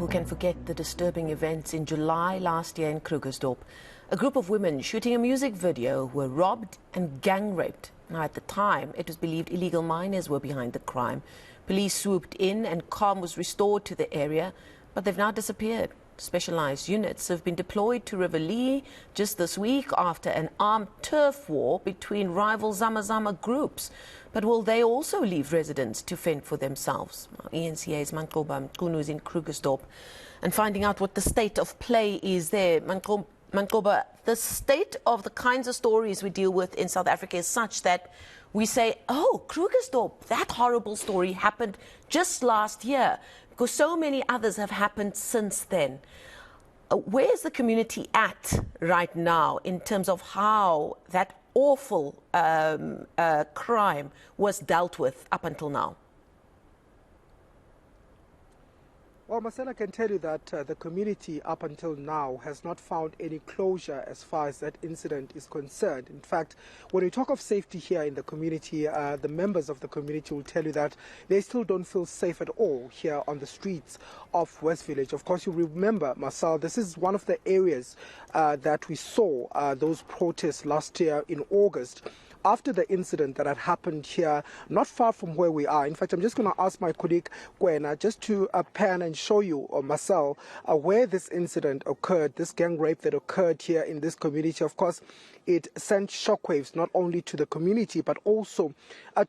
who can forget the disturbing events in July last year in Krugersdorp. A group of women shooting a music video were robbed and gang raped. Now, at the time, it was believed illegal miners were behind the crime. Police swooped in and calm was restored to the area, but they've now disappeared. Specialized units have been deployed to River Lee just this week after an armed turf war between rival Zama groups. But will they also leave residents to fend for themselves? eNCA's Manqoba Mchunu is in Krugersdorp and finding out what the state of play is there. Manqoba, the state of the kinds of stories we deal with in South Africa is such that we say, oh, Krugersdorp, that horrible story happened just last year, because so many others have happened since then. Where is the community at right now in terms of how that awful crime was dealt with up until now? Well, Marcella, I can tell you that the community up until now has not found any closure as far as that incident is concerned. In fact, when we talk of safety here in the community, the members of the community will tell you that they still don't feel safe at all here on the streets of West Village. Of course, you remember, Marcel, this is one of the areas that we saw those protests last year in August, after the incident that had happened here, not far from where we are. In fact, I'm just going to ask my colleague Gwena just to pan and show you, Marcel, where this incident occurred, this gang rape that occurred here in this community. Of course, it sent shockwaves not only to the community but also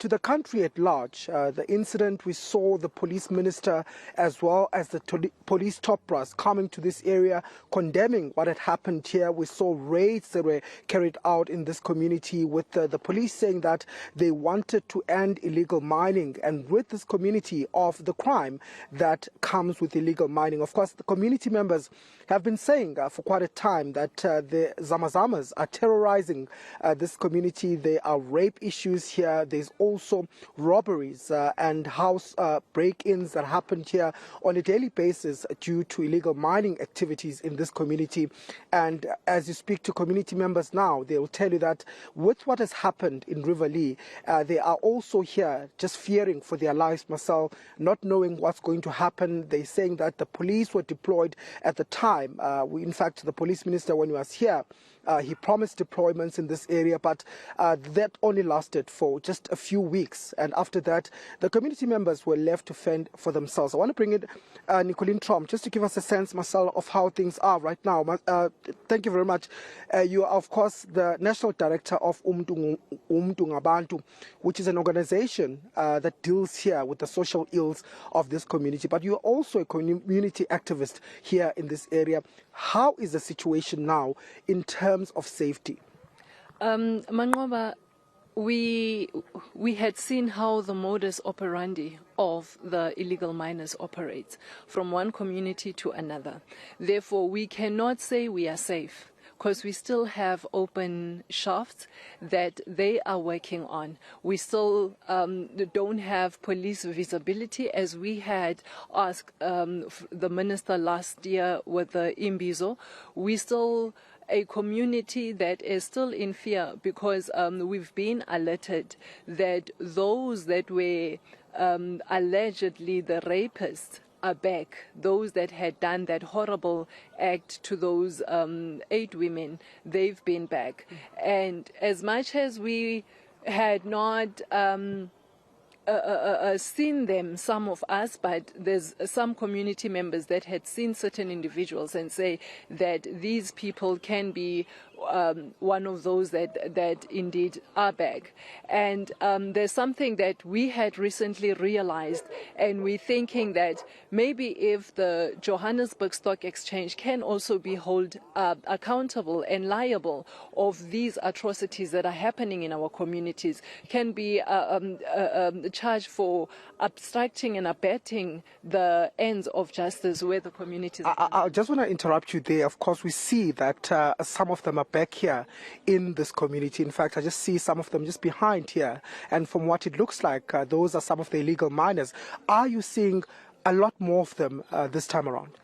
to the country at large. The incident, we saw the police minister as well as the police top brass coming to this area, condemning what had happened here. We saw raids that were carried out in this community with the police saying that they wanted to end illegal mining and rid this community of the crime that comes with illegal mining. Of course, the community members have been saying for quite a time that the zamas are terrorizing this community. There are rape issues here. There's also robberies and house break-ins that happened here on a daily basis due to illegal mining activities in this community. And as you speak to community members now, they will tell you that with what has happened in River Lee, they are also here just fearing for their lives, Marcel, not knowing what's going to happen. They're saying that the police were deployed at the time. In fact, the police minister, when he was here, he promised deployments in this area, but that only lasted for just a few weeks. And after that, the community members were left to fend for themselves. I want to bring in Nicoline Trom just to give us a sense, Marcel, of how things are right now. Thank you very much. You are, of course, the National Director of Ngabantu, which is an organization that deals here with the social ills of this community. But you are also a community activist here in this area. How is the situation now in terms of safety? Manqoba, we had seen how the modus operandi of the illegal miners operates from one community to another. Therefore, we cannot say we are safe, because we still have open shafts that they are working on. We still don't have police visibility, as we had asked the minister last year with the Imbizo. We still a community that is still in fear, because we've been alerted that those that were allegedly the rapists are back. Those that had done that horrible act to those 8 women, they've been back. And as much as we had not seen them, some of us, but there's some community members that had seen certain individuals and say that these people can be one of those that indeed are back. And there's something that we had recently realized, and we're thinking that maybe if the Johannesburg Stock Exchange can also be held accountable and liable of these atrocities that are happening in our communities, can be charged for obstructing and abetting the ends of justice where the communities are. I just want to interrupt you there. Of course, we see that some of them are back here in this community. In fact, I just see some of them just behind here. And from what it looks like, those are some of the illegal miners. Are you seeing a lot more of them this time around?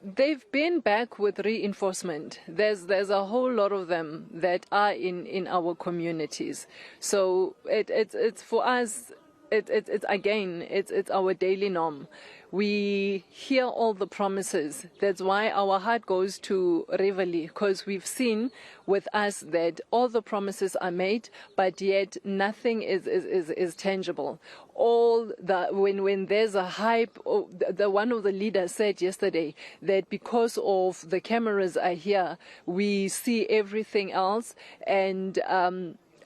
They've been back with reinforcement. There's a whole lot of them that are in our communities. So it's for us it's our daily norm. We hear all the promises. That's why our heart goes to Rivali, because we've seen with us that all the promises are made, but yet nothing is tangible. When there's a hype, one of the leaders said yesterday that because of the cameras are here, we see everything else, and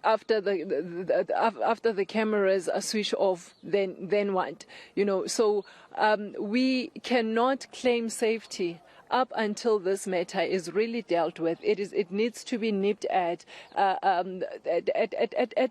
after the cameras are switched off, then what? So we cannot claim safety up until this matter is really dealt with. It needs to be nipped at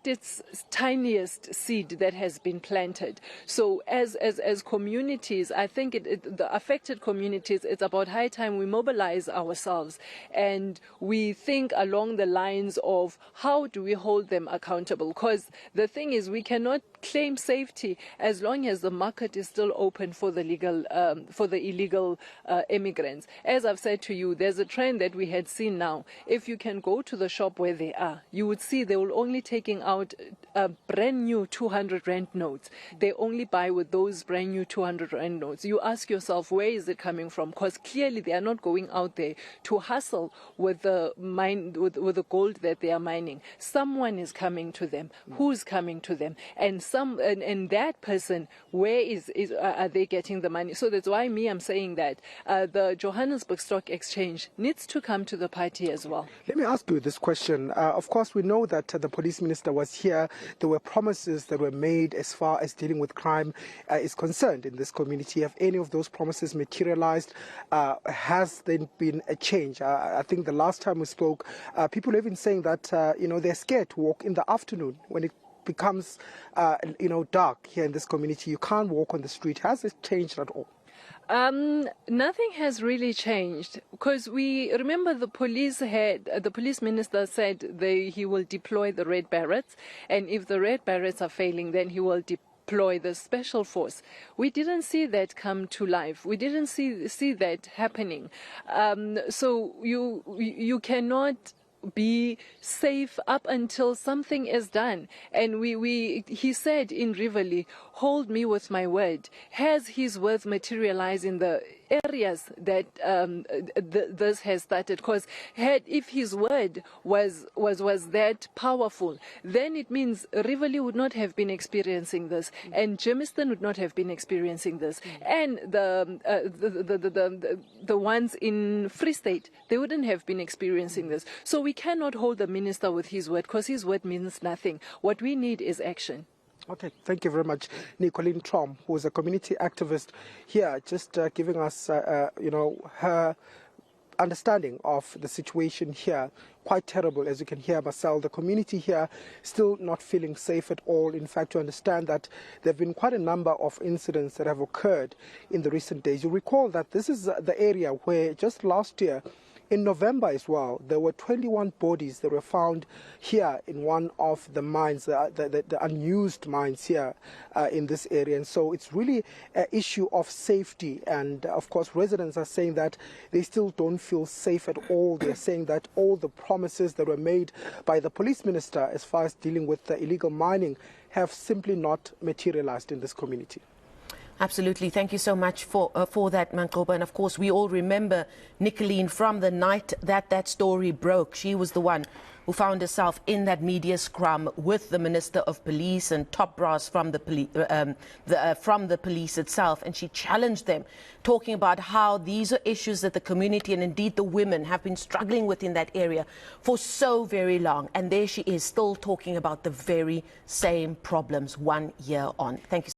its tiniest seed that has been planted. So as communities, I think the affected communities, it's about high time we mobilize ourselves and we think along the lines of how do we hold them accountable? Because the thing is, we cannot claim safety as long as the market is still open for the illegal immigrants. As I've said to you, there's a trend that we had seen now. If you can go to the shop where they are, you would see they will only taking out brand new 200 rand notes. They only buy with those brand new 200 rand notes. You ask yourself, where is it coming from? Because clearly they are not going out there to hustle with the gold that they are mining. Someone is coming to them. Who's coming to them? And that person, where are they getting the money? So that's why I'm saying that the Johannesburg Stock Exchange needs to come to the party as well. Let me ask you this question. Of course, we know that the police minister was here. There were promises that were made as far as dealing with crime is concerned in this community. Have any of those promises materialized? Has there been a change? I think the last time we spoke, people are even saying that they're scared to walk in the afternoon when it becomes dark here in this community. You can't walk on the street. Has it changed at all? Nothing has really changed, because we remember the police minister said he will deploy the Red Berets, and if the Red Berets are failing, then he will deploy the special force. We didn't see that come to life. We didn't see that happening. So you cannot be safe up until something is done. And he said in Rivali, hold me with my word. Has his words materialized in the areas that this has started? Because if his word was that powerful, then it means Rivali would not have been experiencing this, and Germiston would not have been experiencing this, and the ones in Free State, they wouldn't have been experiencing this. So we cannot hold the minister with his word, because his word means nothing. What we need is action. Okay, thank you very much, Nicolene Trom, who is a community activist here, just giving us, her understanding of the situation here. Quite terrible, as you can hear, Marcel. The community here still not feeling safe at all. In fact, you understand that there have been quite a number of incidents that have occurred in the recent days. You recall that this is the area where just last year, in November as well, there were 21 bodies that were found here in one of the mines, the unused mines here in this area. And so it's really an issue of safety. And of course, residents are saying that they still don't feel safe at all. They're saying that all the promises that were made by the police minister as far as dealing with the illegal mining have simply not materialized in this community. Absolutely. Thank you so much for that, Manqoba. And of course, we all remember Nicolene from the night that story broke. She was the one who found herself in that media scrum with the Minister of Police and top brass from the police itself. And she challenged them, talking about how these are issues that the community and indeed the women have been struggling with in that area for so very long. And there she is, still talking about the very same problems 1 year on. Thank you.